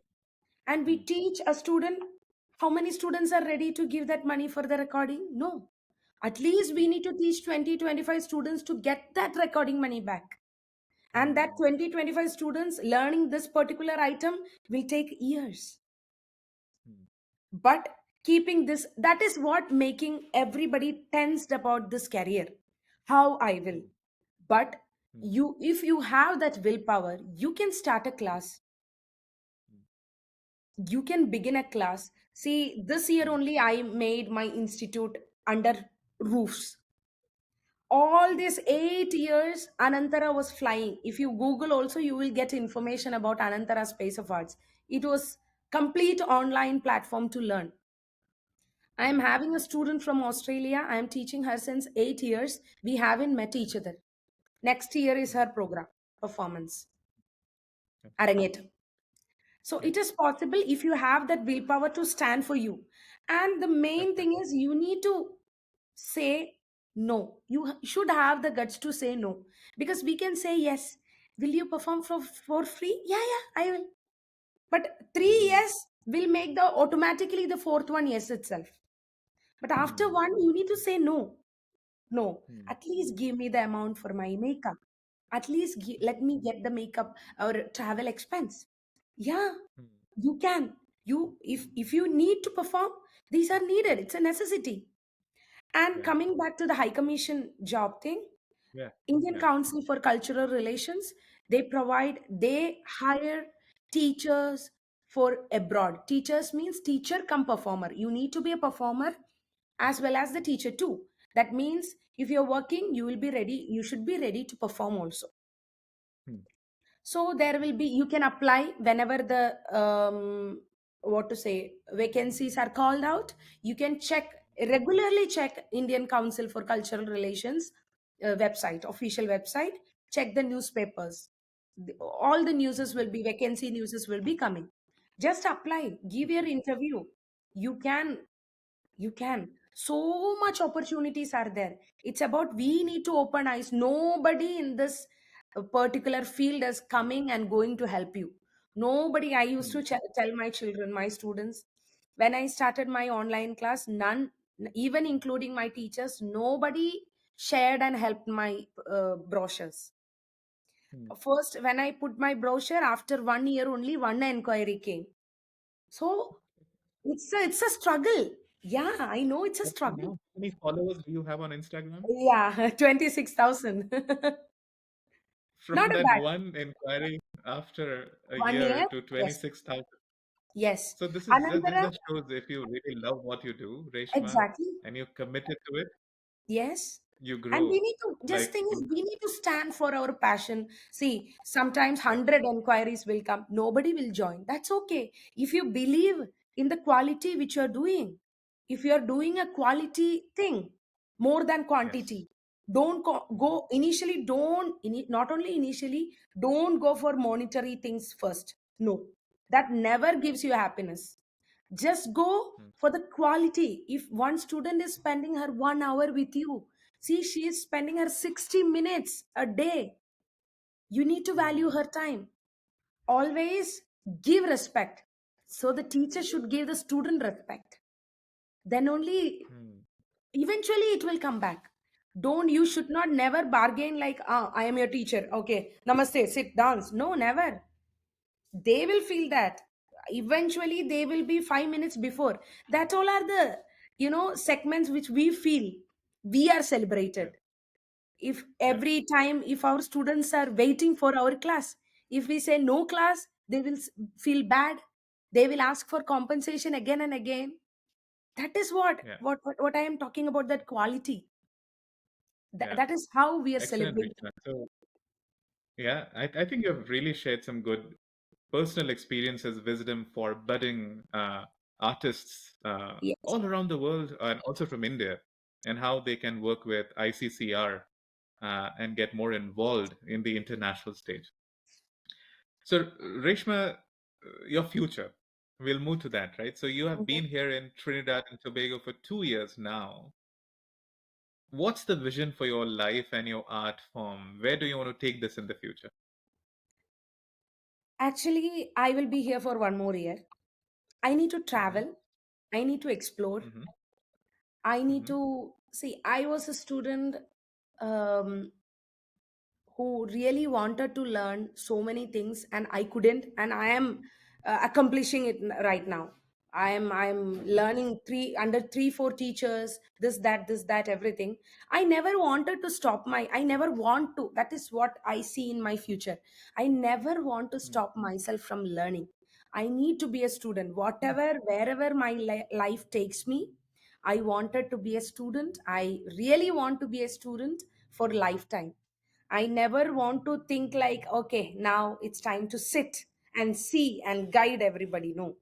And we Hmm. teach a student. How many students are ready to give that money for the recording? No. At least we need to teach 20 to 25 students to get that recording money back. And that Hmm. 20 to 25 students learning this particular item will take years. Hmm. But keeping this, that is what making everybody tensed about this career. How I will. Hmm. But Hmm. you, if you have that willpower, you can start a class, Hmm. you can begin a class. See, this year Hmm. only I made my institute under roofs. All these 8 years, Ananthara was flying. If you Google also, you will get information about Ananthara Space of Arts. It was complete online platform to learn. I am Hmm. having a student from Australia. I am teaching her since 8 years. We haven't met each other. Next year is Hmm. her program performance. Okay. Arangetam. So Yeah. it is possible if you have that willpower to stand for you. And the main Okay. thing is you need to say no. You should have the guts to say no. Because we can say yes. Will you perform for free? Yeah, yeah, I will. But three Hmm. yes will make the automatically the fourth one yes itself. But after Hmm. one, you need to say no. No, Hmm. at least give me the amount for my makeup. At least let me get the makeup or travel expense. Yeah, Hmm. you can. You, if you need to perform, these are needed. It's a necessity. And Yeah. coming back to the High Commission job thing, Yeah. Indian Yeah. Council for Cultural Relations, they hire teachers for abroad. Teachers means teacher come performer. You need to be a performer as well as the teacher too. That means if you're working, you will be ready, you should be ready to perform also. Hmm. So there will be, you can apply whenever the what to say, vacancies are called out. You can check, regularly check Indian Council for Cultural Relations website, official website. Check the newspapers. All the newses will be, vacancy newses will be coming. Just apply, give your interview. You can, you can. So much opportunities are there. It's about we need to open eyes. Nobody in this particular field is coming and going to help you. Nobody. I used Hmm. to tell my children, my students, when I started my online class, none, even including my teachers, nobody shared and helped my brochures. Hmm. First, when I put my brochure, after 1 year only one enquiry came. So it's a struggle. Yeah, I know it's a Okay. struggle. Now, how many followers do you have on Instagram? Yeah, 26,000. Not From a that bad. one inquiry after a One year year? to Yes. 26,000. Yes. So this Anantara, just shows if you really love what you do, Reshma, exactly. and you're committed to it, Yes. you And we grow need to, just like thing is, from we need to stand for our passion. See, sometimes 100 enquiries will come, nobody will join. That's okay. If you believe in the quality which you're doing, if you're doing a quality thing more than yes. quantity, don't Mhm. go initially, not only initially, don't go for monetary things first. No, that never gives you happiness. Just go Mm, for the quality. If one student is spending her 1 hour with you, see, she is spending her 60 minutes a day. You need to value mm, her time. Always give respect. So the teacher should give the student respect. Then only mm, eventually it will come back. Don't, you should not never bargain like, ah, I am your teacher. Okay, namaste, sit, dance. No, never. They will feel that. Eventually they will be 5 minutes before. That all are the, segments which we feel we are yeah, celebrated. If yeah, every time, if our students are waiting for our class, if we say no class, they will feel bad. They will ask for compensation again and again. That is what yeah, what I am talking about, that quality. yeah. That is how we are Excellent, celebrating. Rishna. So yeah, I think you've really shared some good personal experiences, wisdom for budding artists Yes. all around the world and also from India, and how they can work with ICCR and get more involved in the international stage. So, Reshma, your future, we'll move to that, right? So, you have Mhm. been here in Trinidad and Tobago for 2 years now. What's the vision for your life and your art form? Where do you want to take this in the future? Actually, I will be here for 1 more year. I need to Hmm. travel. I need to explore. Hmm. I need Hmm. to see. I was a student um, who really wanted to learn so many things, and I couldn't. And I am accomplishing it right now. I'm Hmm. learning three under three four teachers. This that everything. I never wanted to stop my. I never want to. That is what I see in my future. I never want to stop myself from learning. I need to be a student. Whatever, wherever my life takes me, I wanted to be a student. I really want to be a student for lifetime. I never want to think like, okay, now it's time to sit and see and guide everybody. No.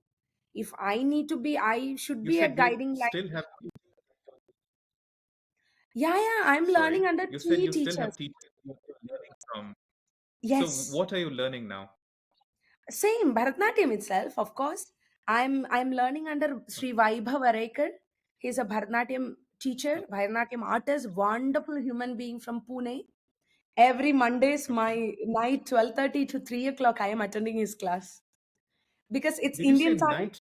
If I need to be, I should You be a said you guiding light. still have, Yeah, yeah, I'm sorry, learning under you said three you still have teachers. teachers you're learning from. So, Yes. what are you learning now? Same, Bharatnatyam itself, of course. I'm learning under Sri Vaibhav Arekar. He's a Bharatanatyam teacher, Bharatanatyam artist, wonderful human being from Pune. Every Mondays, Okay. my night 12:30 to 3 o'clock, I am attending his class because it's Did you say Indian time. night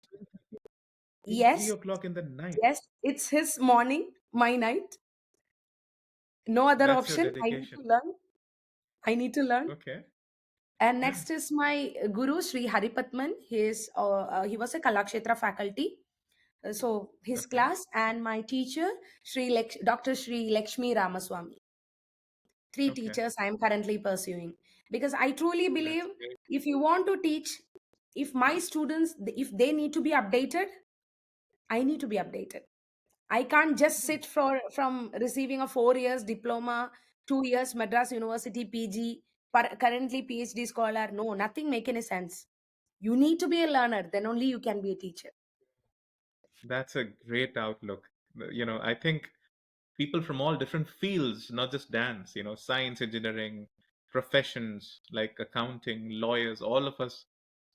till 3 Yes, o'clock in the night? yes, it's his morning, my night. No other That's your option. I need dedication. to learn. I need to learn. Okay. And next is my guru Sri Haripatman. He was a Kalakshetra faculty. So his Okay. class and my teacher Dr. Sri Lakshmi Ramaswamy. Three Okay. teachers I am currently pursuing because I truly believe That's great. if you want to teach, if my students, if they need to be updated, I need to be updated. I can't just Hmm. sit for from receiving a 4 years diploma, 2 years Madras University PG, currently PhD scholar. No, nothing make any sense. You need to be a learner, then only you can be a teacher. That's a great outlook. I think people from all different fields, not just dance, science, engineering, professions like accounting, lawyers, all of us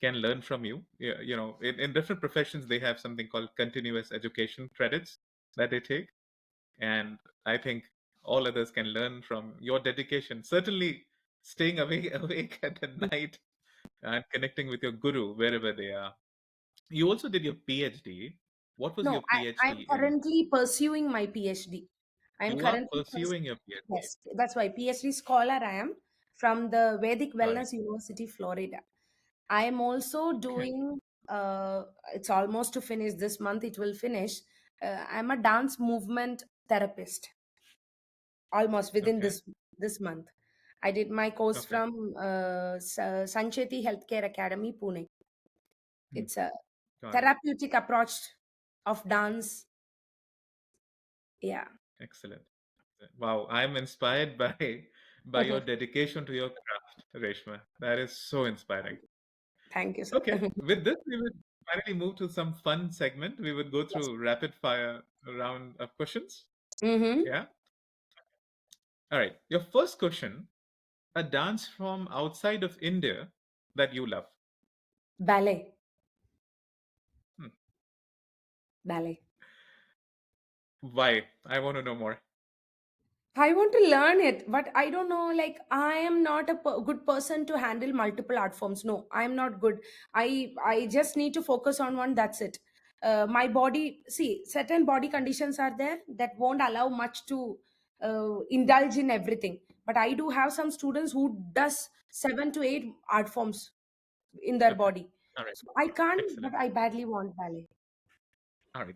can learn from you. Yeah, in different professions, they have something called continuous education credits that they take. And I think all others can learn from your dedication. Certainly, staying awake, awake at the night and connecting with your guru wherever they are. You also did your PhD. What was No, your I'm PhD in? currently pursuing my PhD. I'm You are currently pursuing your PhD. yes, that's why PhD scholar I am from the Vedic Got it. Wellness University, Florida. I am also Okay. doing. It's almost to finish this month. It will finish. I'm a dance movement therapist. Almost within Okay. this month, I did my course Okay. from Sancheti Healthcare Academy, Pune. Hmm. It's a Got it. therapeutic approach of dance. Yeah. Excellent. Wow, I'm inspired by your dedication to your craft, Reshma. That is so inspiring. Thank you, sir. Okay, with this, we would finally move to some fun segment. We would go Yes. through rapid fire round of questions. Mm-hmm. Yeah. All right. Your first question, a dance from outside of India that you love. Ballet. Hmm. Ballet. Why? I want to know more. I want to learn it, but I don't know. Like, I am not a good person to handle multiple art forms. No, I am not good. I just need to focus on one. That's it. My body, see, certain body conditions are there that won't allow much to indulge in everything. But I do have some students who does 7 to 8 art forms in their Okay. body. All right. So I can't, but Excellent. I badly want ballet. All right.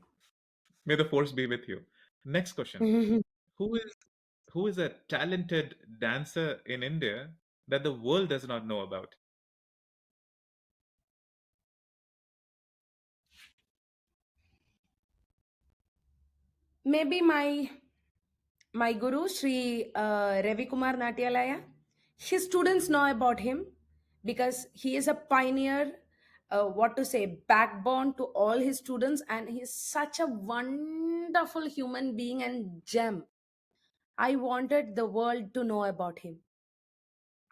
May the force be with you. Next question. Who is who is a talented dancer in India that the world does not know about? Maybe my guru Sri Ravi Kumar Natyalaya. His students know about him because he is a pioneer, what to say, backbone to all his students, and he's such a wonderful human being and gem. I wanted the world to know about him.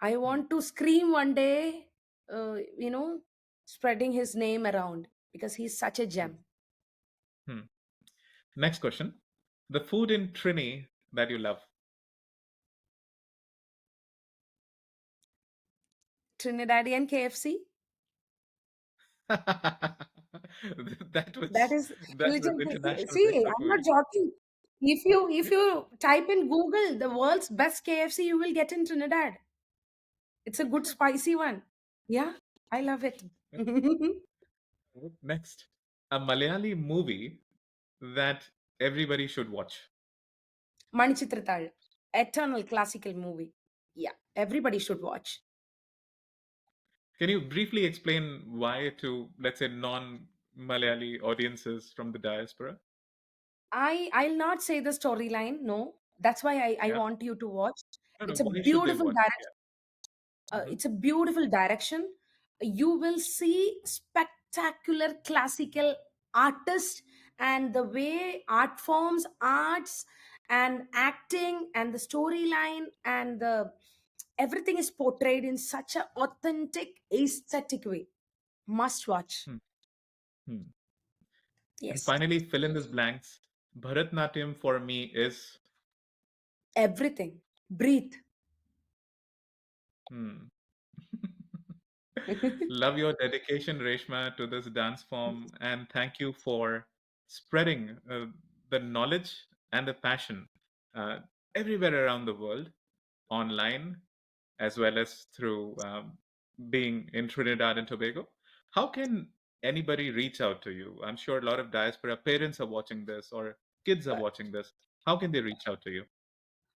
I Hmm. want to scream one day, spreading his name around because he's such a Hmm. gem. Hmm. Next question. The food in Trini that you love. Trinidadian KFC. that That was is that was legendary. international See, breakfast I'm food. not joking. If you type in Google the world's best KFC, you will get in Trinidad. It's a good spicy one. Yeah, I love it. Next, a Malayali movie that everybody should watch. Manichitratal, eternal classical movie. Yeah, everybody should watch. Can you briefly explain why to, let's say, non-Malayali audiences from the diaspora? I'll not say the storyline. No, that's why I Yeah. want you to watch. No, no. It's a Why should they beautiful watch? direction. Yeah. Hmm. It's a beautiful direction. You will see spectacular classical artists and the way art forms, arts, and acting, and the storyline, and the everything is portrayed in such an authentic, aesthetic way. Must watch. Hmm. Hmm. And Yes, finally, fill in this blanks. Bharatnatyam for me is. everything. Breathe. Hmm. Love your dedication, Reshma, to this dance form, and thank you for spreading the knowledge and the passion uh, everywhere around the world, online as well as through being in Trinidad and Tobago. How can anybody reach out to you? I'm sure a lot of diaspora parents are watching this or kids are watching this. How can they reach out to you?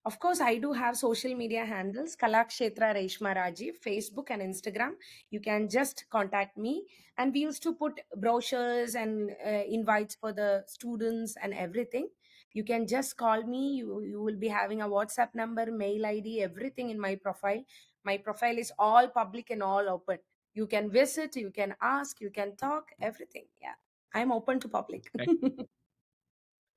Of course, I do have social media handles Kalakshetra Reshma Rajeev, Facebook and Instagram. You can just contact me. And we used to put brochures and invites for the students and everything. You can just call me. You will be having a WhatsApp number, mail ID, everything in my profile. My profile is all public and all open. You can visit, you can ask, you can talk, everything. Yeah, I'm open to public.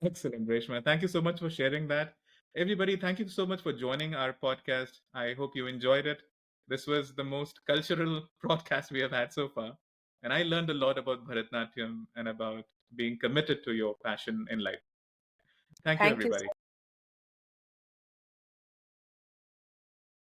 Excellent, Reshma. Thank you so much for sharing that. Everybody, thank you so much for joining our podcast. I hope you enjoyed it. This was the most cultural broadcast we have had so far. And I learned a lot about Bharatanatyam and about being committed to your passion in life. Thank you, Thank you everybody.